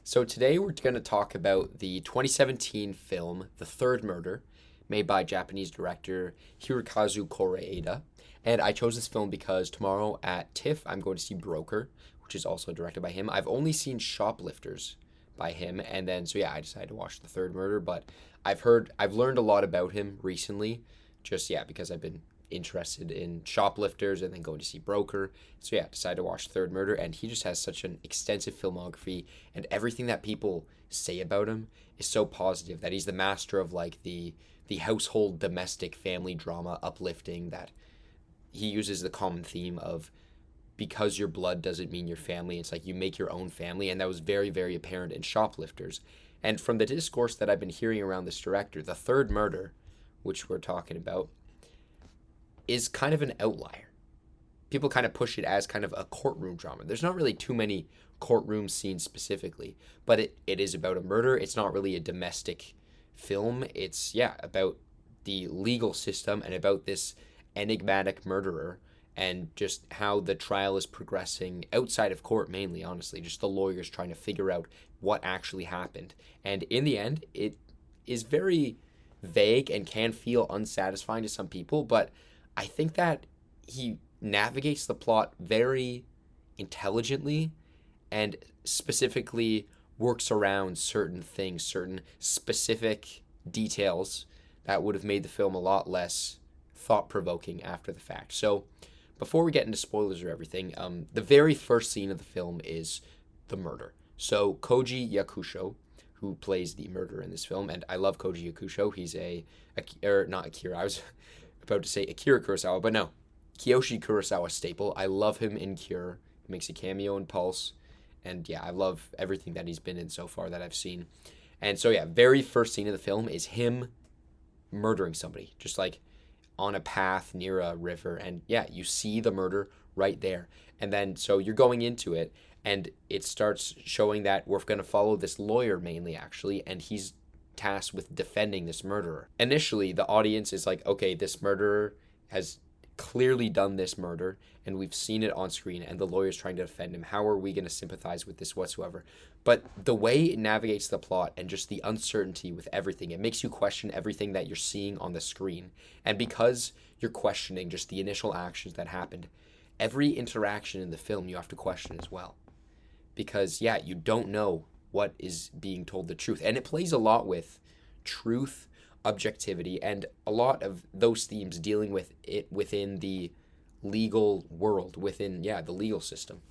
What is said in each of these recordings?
So today we're going to talk about the 2017 film The Third Murder, made by Japanese director Hirokazu Kore-eda. And I chose this film because tomorrow at TIFF I'm going to see Broker, which is also directed by him. I've only seen Shoplifters by him, and then I decided to watch The Third Murder, but I've learned a lot about him recently, because I've been interested in Shoplifters and then going to see Broker. Decided to watch Third Murder, and he just has such an extensive filmography, and everything that people say about him is so positive that he's the master of like the household domestic family drama uplifting, that he uses the common theme of because your blood doesn't mean your family. It's like you make your own family, and that was very, very apparent in Shoplifters. And from the discourse that I've been hearing around this director, The Third Murder, which we're talking about, is kind of an outlier. People kind of push it as kind of a courtroom drama. There's not really too many courtroom scenes specifically, but it is about a murder. It's not really a domestic film. It's, about the legal system and about this enigmatic murderer and just how the trial is progressing outside of court, mainly, honestly. Just the lawyers trying to figure out what actually happened. And in the end, it is very vague and can feel unsatisfying to some people, but I think that he navigates the plot very intelligently and specifically works around certain things, certain specific details that would have made the film a lot less thought-provoking after the fact. So before we get into spoilers or everything, the very first scene of the film is the murder. So Koji Yakusho, who plays the murderer in this film, and I love Koji Yakusho. He's not Akira. I was about to say Akira Kurosawa, but no, Kiyoshi Kurosawa staple. I love him in Cure. He makes a cameo in Pulse, and I love everything that he's been in so far that I've seen. And very first scene of the film is him murdering somebody, just like on a path near a river, and you see the murder right there. And then so you're going into it, and it starts showing that we're going to follow this lawyer mainly, actually, and he's tasked with defending this murderer. Initially, the audience is like, okay, this murderer has clearly done this murder, and we've seen it on screen, and the lawyer's trying to defend him. How are we going to sympathize with this whatsoever? But the way it navigates the plot and just the uncertainty with everything, it makes you question everything that you're seeing on the screen. And because you're questioning just the initial actions that happened, every interaction in the film you have to question as well. Because, you don't know what is being told the truth. And it plays a lot with truth, objectivity, and a lot of those themes dealing with it within the legal world, within the legal system.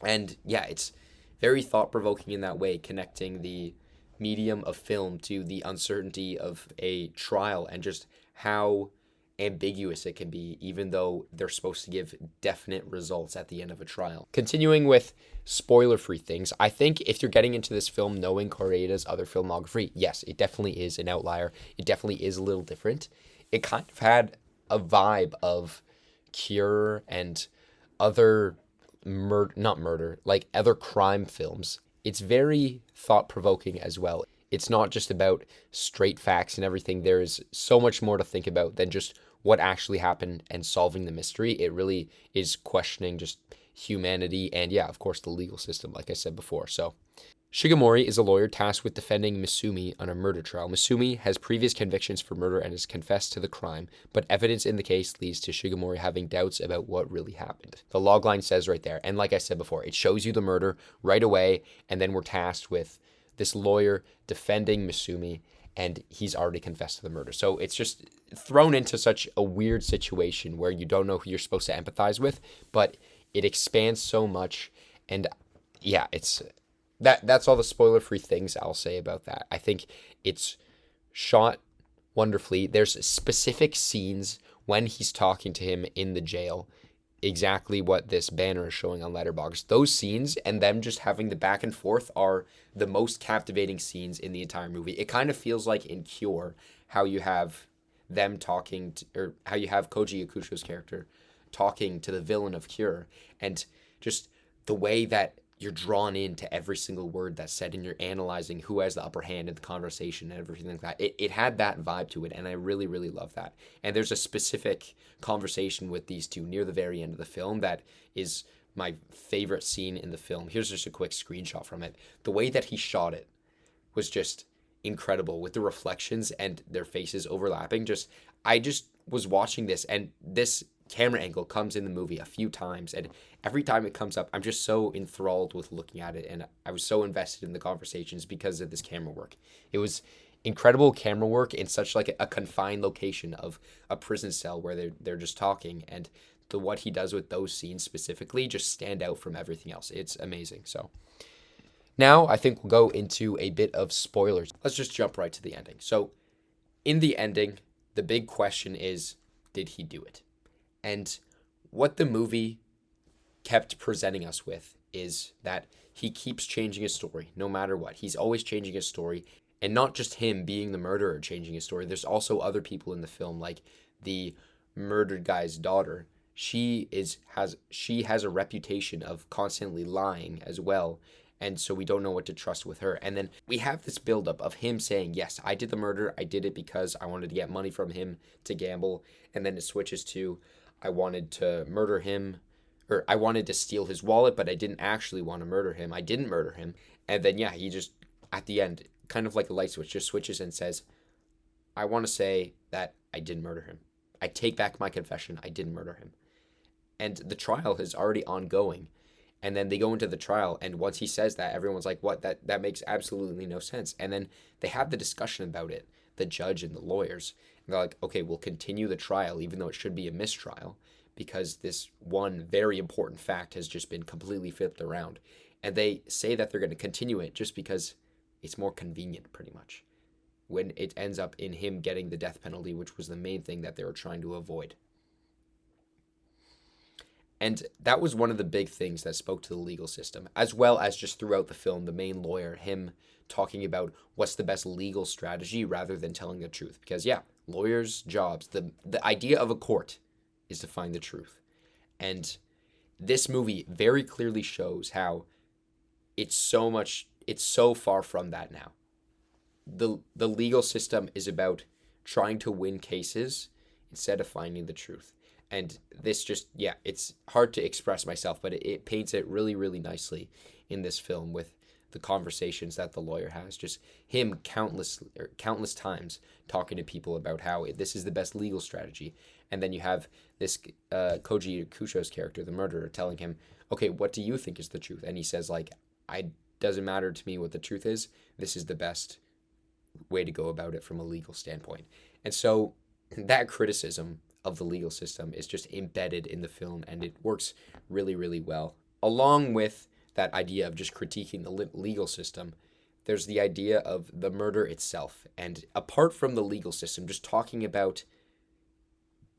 And it's very thought-provoking in that way, connecting the medium of film to the uncertainty of a trial and just how ambiguous it can be, even though they're supposed to give definite results at the end of a trial. Continuing with spoiler-free things, I think if you're getting into this film knowing Kore-eda's other filmography, yes, it definitely is an outlier. It definitely is a little different. It kind of had a vibe of Cure and other other crime films. It's very thought-provoking as well. It's not just about straight facts and everything. There is so much more to think about than just what actually happened and solving the mystery. It really is questioning just humanity and, of course, the legal system, like I said before. So Shigemori is a lawyer tasked with defending Misumi on a murder trial. Misumi has previous convictions for murder and has confessed to the crime, but evidence in the case leads to Shigemori having doubts about what really happened. The logline says right there, and like I said before, it shows you the murder right away, and then we're tasked with this lawyer defending Misumi, and he's already confessed to the murder. So it's just thrown into such a weird situation where you don't know who you're supposed to empathize with, but it expands so much, and it's that's all the spoiler-free things I'll say about that. I think it's shot wonderfully. There's specific scenes when he's talking to him in the jail, exactly what this banner is showing on Letterboxd. Those scenes and them just having the back and forth are the most captivating scenes in the entire movie. It kind of feels like in Cure, how you have them talking or how you have Koji Yakusho's character talking to the villain of Cure, and just the way that you're drawn into every single word that's said, and you're analyzing who has the upper hand in the conversation and everything like that. It had that vibe to it, and I really, really love that. And there's a specific conversation with these two near the very end of the film that is my favorite scene in the film. Here's just a quick screenshot from it. The way that he shot it was just incredible with the reflections and their faces overlapping. I just was watching this, and this camera angle comes in the movie a few times, and every time it comes up, I'm just so enthralled with looking at it, and I was so invested in the conversations because of this camera work. It was incredible camera work in such like a confined location of a prison cell where they're just talking, and what he does with those scenes specifically just stand out from everything else. It's amazing. So now I think we'll go into a bit of spoilers. Let's just jump right to the ending. So in the ending, the big question is, did he do it? And what the movie kept presenting us with is that he keeps changing his story no matter what. He's always changing his story, and not just him being the murderer changing his story. There's also other people in the film, like the murdered guy's daughter. She has a reputation of constantly lying as well, and so we don't know what to trust with her. And then we have this buildup of him saying, yes, I did the murder. I did it because I wanted to get money from him to gamble. And then it switches to, I wanted to murder him, or I wanted to steal his wallet, but I didn't actually want to murder him. I didn't murder him. And then, yeah, he just, at the end, kind of like a light switch, just switches and says, I want to say that I didn't murder him. I take back my confession. I didn't murder him. And the trial is already ongoing. And then they go into the trial, and once he says that, everyone's like, what? That makes absolutely no sense. And then they have the discussion about it, the judge and the lawyers. And they're like, okay, we'll continue the trial, even though it should be a mistrial, because this one very important fact has just been completely flipped around. And they say that they're going to continue it just because it's more convenient, pretty much, when it ends up in him getting the death penalty, which was the main thing that they were trying to avoid. And that was one of the big things that spoke to the legal system, as well as just throughout the film, the main lawyer, him talking about what's the best legal strategy rather than telling the truth. Because, yeah, lawyers' jobs, the idea of a court is to find the truth. And this movie very clearly shows how it's so far from that now. The legal system is about trying to win cases instead of finding the truth. And this just, yeah, it's hard to express myself, but it paints it really, really nicely in this film with the conversations that the lawyer has. Just him countless times talking to people about how this is the best legal strategy. And then you have this Koji Yakusho's character, the murderer, telling him, okay, what do you think is the truth? And he says, like, doesn't matter to me what the truth is. This is the best way to go about it from a legal standpoint. And so that criticism of the legal system is just embedded in the film, and it works really, really well. Along with that idea of just critiquing the legal system, there's the idea of the murder itself. And apart from the legal system, just talking about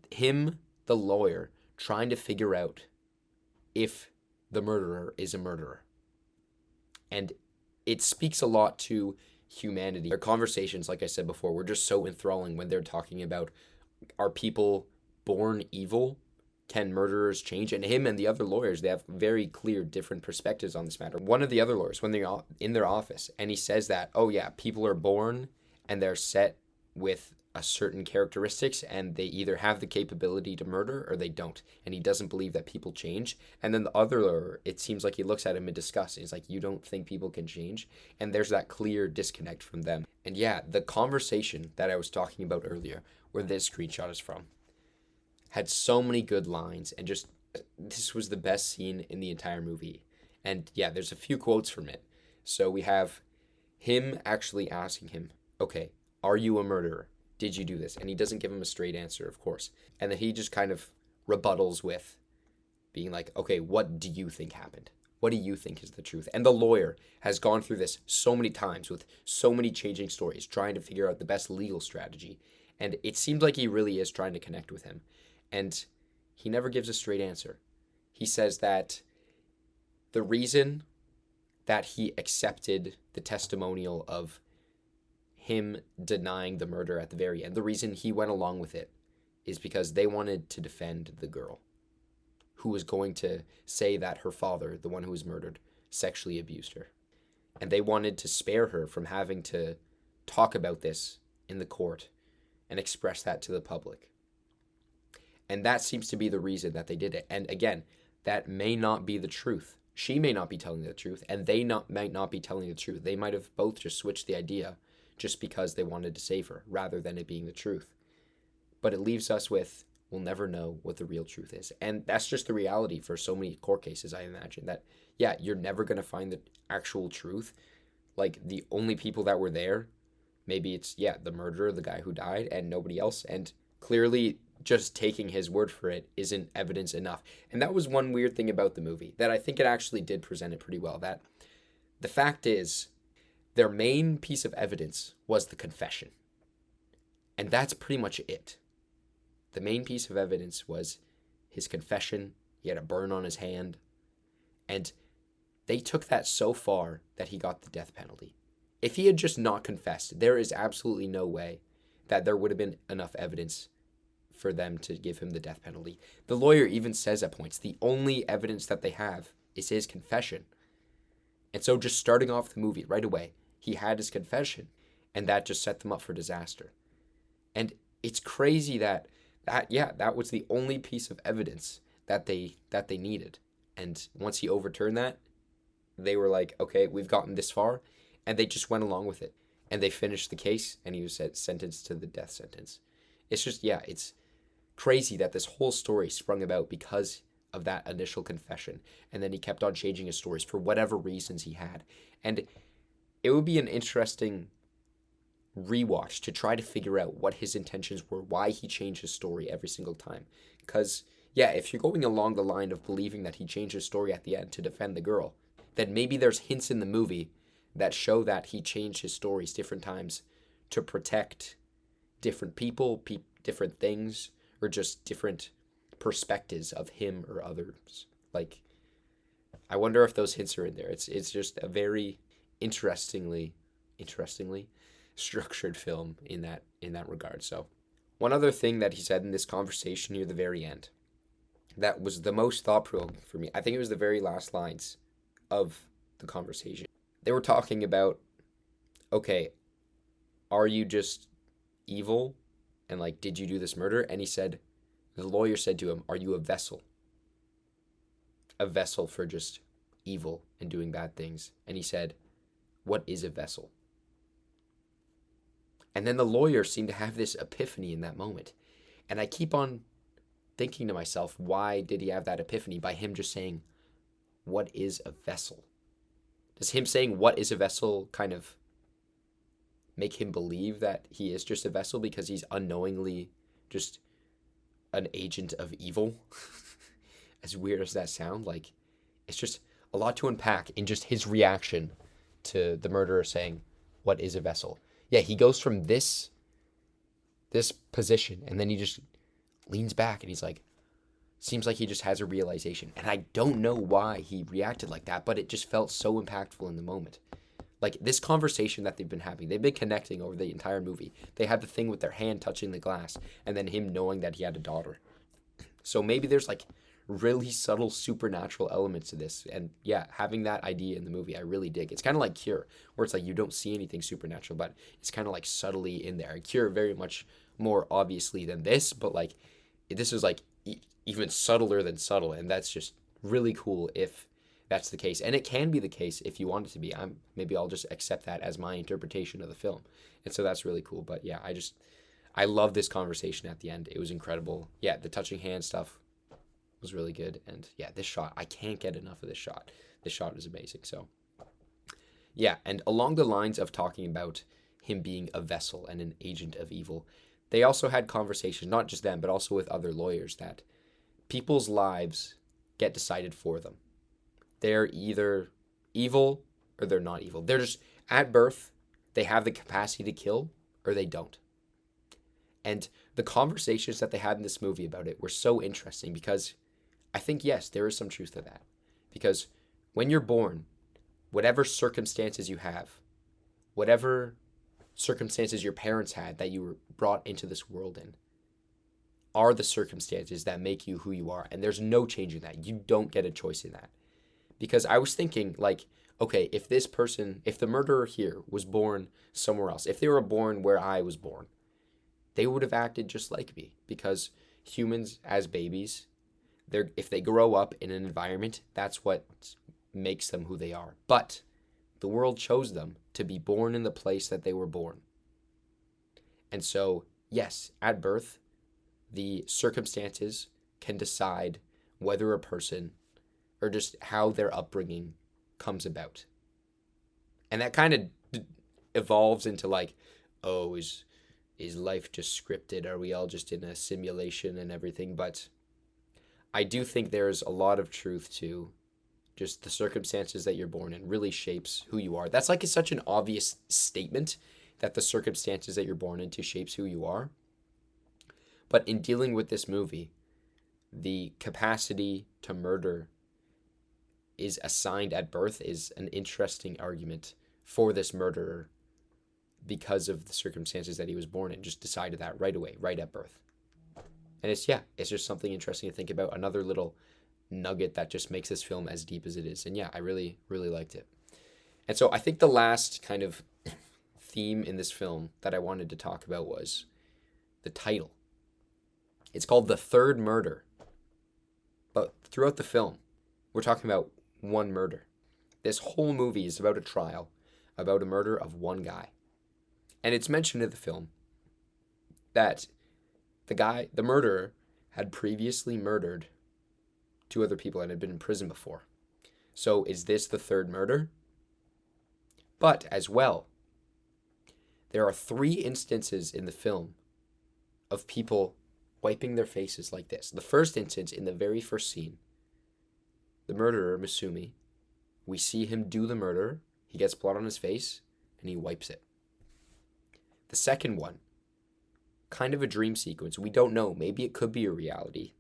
him, the lawyer, trying to figure out if the murderer is a murderer. And it speaks a lot to humanity. Their conversations, like I said before, were just so enthralling when they're talking about, are people born evil? Can murderers change? And him and the other lawyers, they have very clear different perspectives on this matter. One of the other lawyers, when they're in their office, and he says that, oh yeah, people are born and they're set with a certain characteristics, and they either have the capability to murder or they don't. And he doesn't believe that people change. And then the other lawyer, it seems like he looks at him in disgust. He's like, you don't think people can change? And there's that clear disconnect from them. And yeah, the conversation that I was talking about earlier, where this screenshot is from, had so many good lines, and just, this was the best scene in the entire movie. And yeah, there's a few quotes from it. So we have him actually asking him, okay, are you a murderer? Did you do this? And he doesn't give him a straight answer, of course. And then he just kind of rebuttals with being like, okay, what do you think happened? What do you think is the truth? And the lawyer has gone through this so many times with so many changing stories, trying to figure out the best legal strategy. And it seems like he really is trying to connect with him. And he never gives a straight answer. He says that the reason that he accepted the testimonial of him denying the murder at the very end, the reason he went along with it is because they wanted to defend the girl who was going to say that her father, the one who was murdered, sexually abused her. And they wanted to spare her from having to talk about this in the court and express that to the public. And that seems to be the reason that they did it. And again, that may not be the truth. She may not be telling the truth, and might not be telling the truth. They might have both just switched the idea just because they wanted to save her, rather than it being the truth. But it leaves us with, we'll never know what the real truth is. And that's just the reality for so many court cases, I imagine, that, yeah, you're never going to find the actual truth. Like, the only people that were there, maybe it's, yeah, the murderer, the guy who died, and nobody else. And clearly, just taking his word for it isn't evidence enough. And that was one weird thing about the movie, that I think it actually did present it pretty well, that the fact is, their main piece of evidence was the confession. And that's pretty much it. The main piece of evidence was his confession. He had a burn on his hand. And they took that so far that he got the death penalty. If he had just not confessed, there is absolutely no way that there would have been enough evidence for them to give him the death penalty. The lawyer even says at points, the only evidence that they have is his confession. And so just starting off the movie right away, he had his confession, and that just set them up for disaster. And it's crazy that was the only piece of evidence that they needed. And once he overturned that, they were like, okay, we've gotten this far, and they just went along with it. And they finished the case, and he was sentenced to the death sentence. It's just, it's crazy that this whole story sprung about because of that initial confession. And then he kept on changing his stories for whatever reasons he had. And it would be an interesting rewatch to try to figure out what his intentions were, why he changed his story every single time. Because, if you're going along the line of believing that he changed his story at the end to defend the girl, then maybe there's hints in the movie that show that he changed his stories different times to protect different people, different things, or just different perspectives of him or others. Like, I wonder if those hints are in there. It's just a very interestingly structured film in that regard. So, one other thing that he said in this conversation near the very end that was the most thought-provoking for me, I think it was the very last lines of the conversation. They were talking about, okay, are you just evil? And like, did you do this murder? And the lawyer said to him, are you a vessel? A vessel for just evil and doing bad things. And he said, what is a vessel? And then the lawyer seemed to have this epiphany in that moment. And I keep on thinking to myself, why did he have that epiphany? By him just saying, what is a vessel? Does him saying, what is a vessel, kind of make him believe that he is just a vessel because he's unknowingly just an agent of evil? As weird as that sounds, like, it's just a lot to unpack in just his reaction to the murderer saying, what is a vessel? Yeah, he goes from this position, and then he just leans back, and he's like, seems like he just has a realization. And I don't know why he reacted like that, but it just felt so impactful in the moment. Like, this conversation that they've been having, they've been connecting over the entire movie. They had the thing with their hand touching the glass, and then him knowing that he had a daughter. So maybe there's, like, really subtle supernatural elements to this. And, having that idea in the movie, I really dig. It's kind of like Cure, where it's like you don't see anything supernatural, but it's kind of, like, subtly in there. Cure very much more obviously than this, but, like, this is, like, even subtler than subtle, and that's just really cool if that's the case. And it can be the case if you want it to be. Maybe I'll just accept that as my interpretation of the film. And so that's really cool. But I love this conversation at the end. It was incredible. Yeah, the touching hand stuff was really good. And this shot, I can't get enough of this shot. This shot is amazing. So and along the lines of talking about him being a vessel and an agent of evil, they also had conversations, not just them, but also with other lawyers, that people's lives get decided for them. They're either evil or they're not evil. They're just, at birth, they have the capacity to kill or they don't. And the conversations that they had in this movie about it were so interesting because I think, yes, there is some truth to that. Because when you're born, whatever circumstances you have, whatever circumstances your parents had that you were brought into this world in, are the circumstances that make you who you are. And there's no changing that. You don't get a choice in that. Because I was thinking, like, okay, if the murderer here was born somewhere else, if they were born where I was born, they would have acted just like me. Because humans, as babies, if they grow up in an environment, that's what makes them who they are. But the world chose them to be born in the place that they were born. And so, yes, at birth, the circumstances can decide whether a person or just how their upbringing comes about. And that kind of evolves into like, oh, is life just scripted? Are we all just in a simulation and everything? But I do think there's a lot of truth to just the circumstances that you're born in really shapes who you are. That's like such an obvious statement that the circumstances that you're born into shapes who you are. But in dealing with this movie, the capacity to murder is assigned at birth is an interesting argument for this murderer because of the circumstances that he was born in. Just decided that right away, right at birth. And it's just something interesting to think about. Another little nugget that just makes this film as deep as it is. And yeah, I really, really liked it. And so I think the last kind of theme in this film that I wanted to talk about was the title. It's called The Third Murder. But throughout the film, we're talking about one murder. This whole movie is about a trial, about a murder of one guy. And it's mentioned in the film that the murderer, had previously murdered 2 other people and had been in prison before. So is this the third murder? But as well, there are 3 instances in the film of people wiping their faces like this. The first instance, in the very first scene, the murderer, Masumi, we see him do the murder. He gets blood on his face, and he wipes it. The second one, kind of a dream sequence. We don't know. Maybe it could be a reality.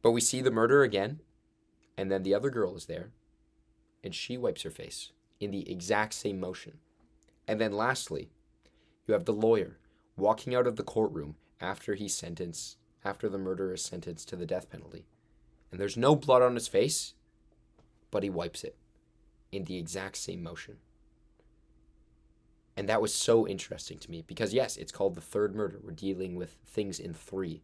But we see the murder again, and then the other girl is there, and she wipes her face in the exact same motion. And then lastly, you have the lawyer walking out of the courtroom after the murderer is sentenced to the death penalty. And there's no blood on his face, but he wipes it in the exact same motion. And that was so interesting to me because, yes, it's called the third murder. We're dealing with things in 3.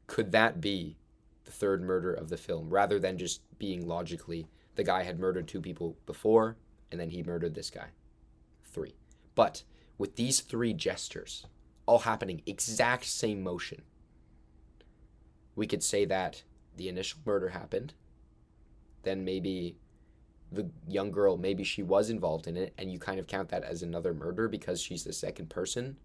Could that be the third murder of the film rather than just being logically the guy had murdered 2 people before and then he murdered this guy? 3. But with these 3 gestures all happening exact same motion, we could say that the initial murder happened, then maybe the young girl, maybe she was involved in it, and you kind of count that as another murder because she's the second person.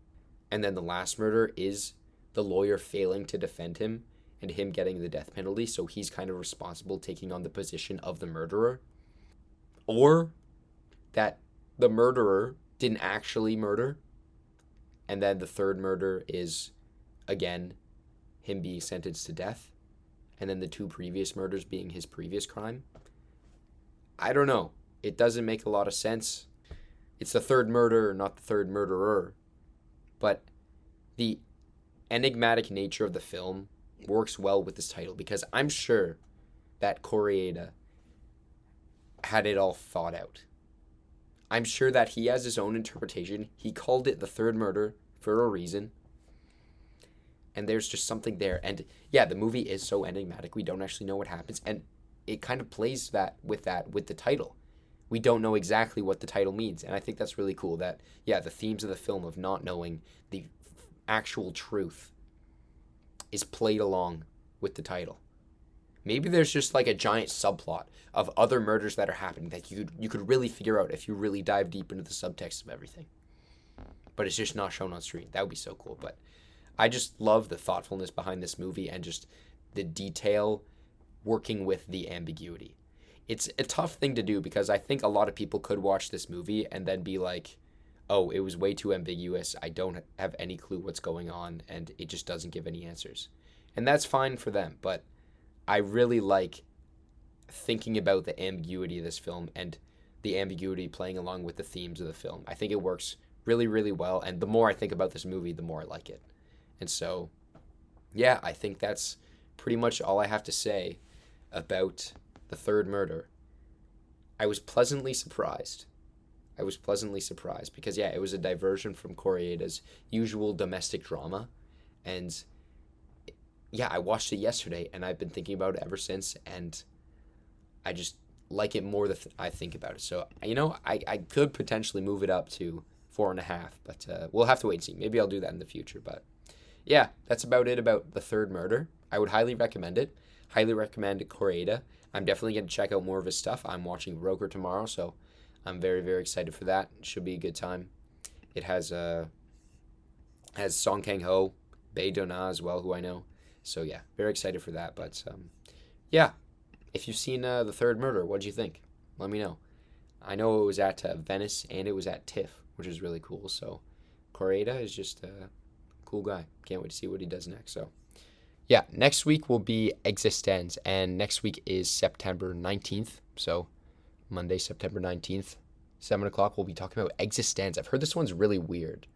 And then the last murder is the lawyer failing to defend him and him getting the death penalty, so he's kind of responsible, taking on the position of the murderer. Or that the murderer didn't actually murder, and then the third murder is, again, him being sentenced to death, and then the 2 previous murders being his previous crime. I don't know. It doesn't make a lot of sense. It's the third murder, not the third murderer. But the enigmatic nature of the film works well with this title because I'm sure that Kore-eda had it all thought out. I'm sure that he has his own interpretation. He called it the third murder for a reason. And there's just something there. And yeah, the movie is so enigmatic. We don't actually know what happens. And it kind of plays with the title. We don't know exactly what the title means. And I think that's really cool that, yeah, the themes of the film of not knowing the actual truth is played along with the title. Maybe there's just like a giant subplot of other murders that are happening that you could really figure out if you really dive deep into the subtext of everything. But it's just not shown on screen. That would be so cool. But I just love the thoughtfulness behind this movie and just the detail working with the ambiguity. It's a tough thing to do because I think a lot of people could watch this movie and then be like, oh, it was way too ambiguous. I don't have any clue what's going on, and it just doesn't give any answers. And that's fine for them, but I really like thinking about the ambiguity of this film and the ambiguity playing along with the themes of the film. I think it works really, really well, and the more I think about this movie, the more I like it. And so, yeah, I think that's pretty much all I have to say about the third murder. I was pleasantly surprised because, yeah, it was a diversion from Kore-eda's usual domestic drama, and yeah, I watched it yesterday, and I've been thinking about it ever since, and I just like it more I think about it. So, I could potentially move it up to 4.5, but we'll have to wait and see. Maybe I'll do that in the future. But yeah, that's about it about The Third Murder. I would highly recommend it. Highly recommend Kore-eda. I'm definitely going to check out more of his stuff. I'm watching Roker tomorrow, so I'm very, very excited for that. It should be a good time. It has Song Kang-ho, Bae Do-na as well, who I know. So yeah, very excited for that. But yeah, if you've seen The Third Murder, what did you think? Let me know. I know it was at Venice and it was at TIFF, which is really cool. So Kore-eda is just a cool guy. Can't wait to see what he does next. So yeah, next week will be Existenz, and next week is September 19th. So Monday, September 19th, 7 o'clock, we'll be talking about Existenz. I've heard this one's really weird.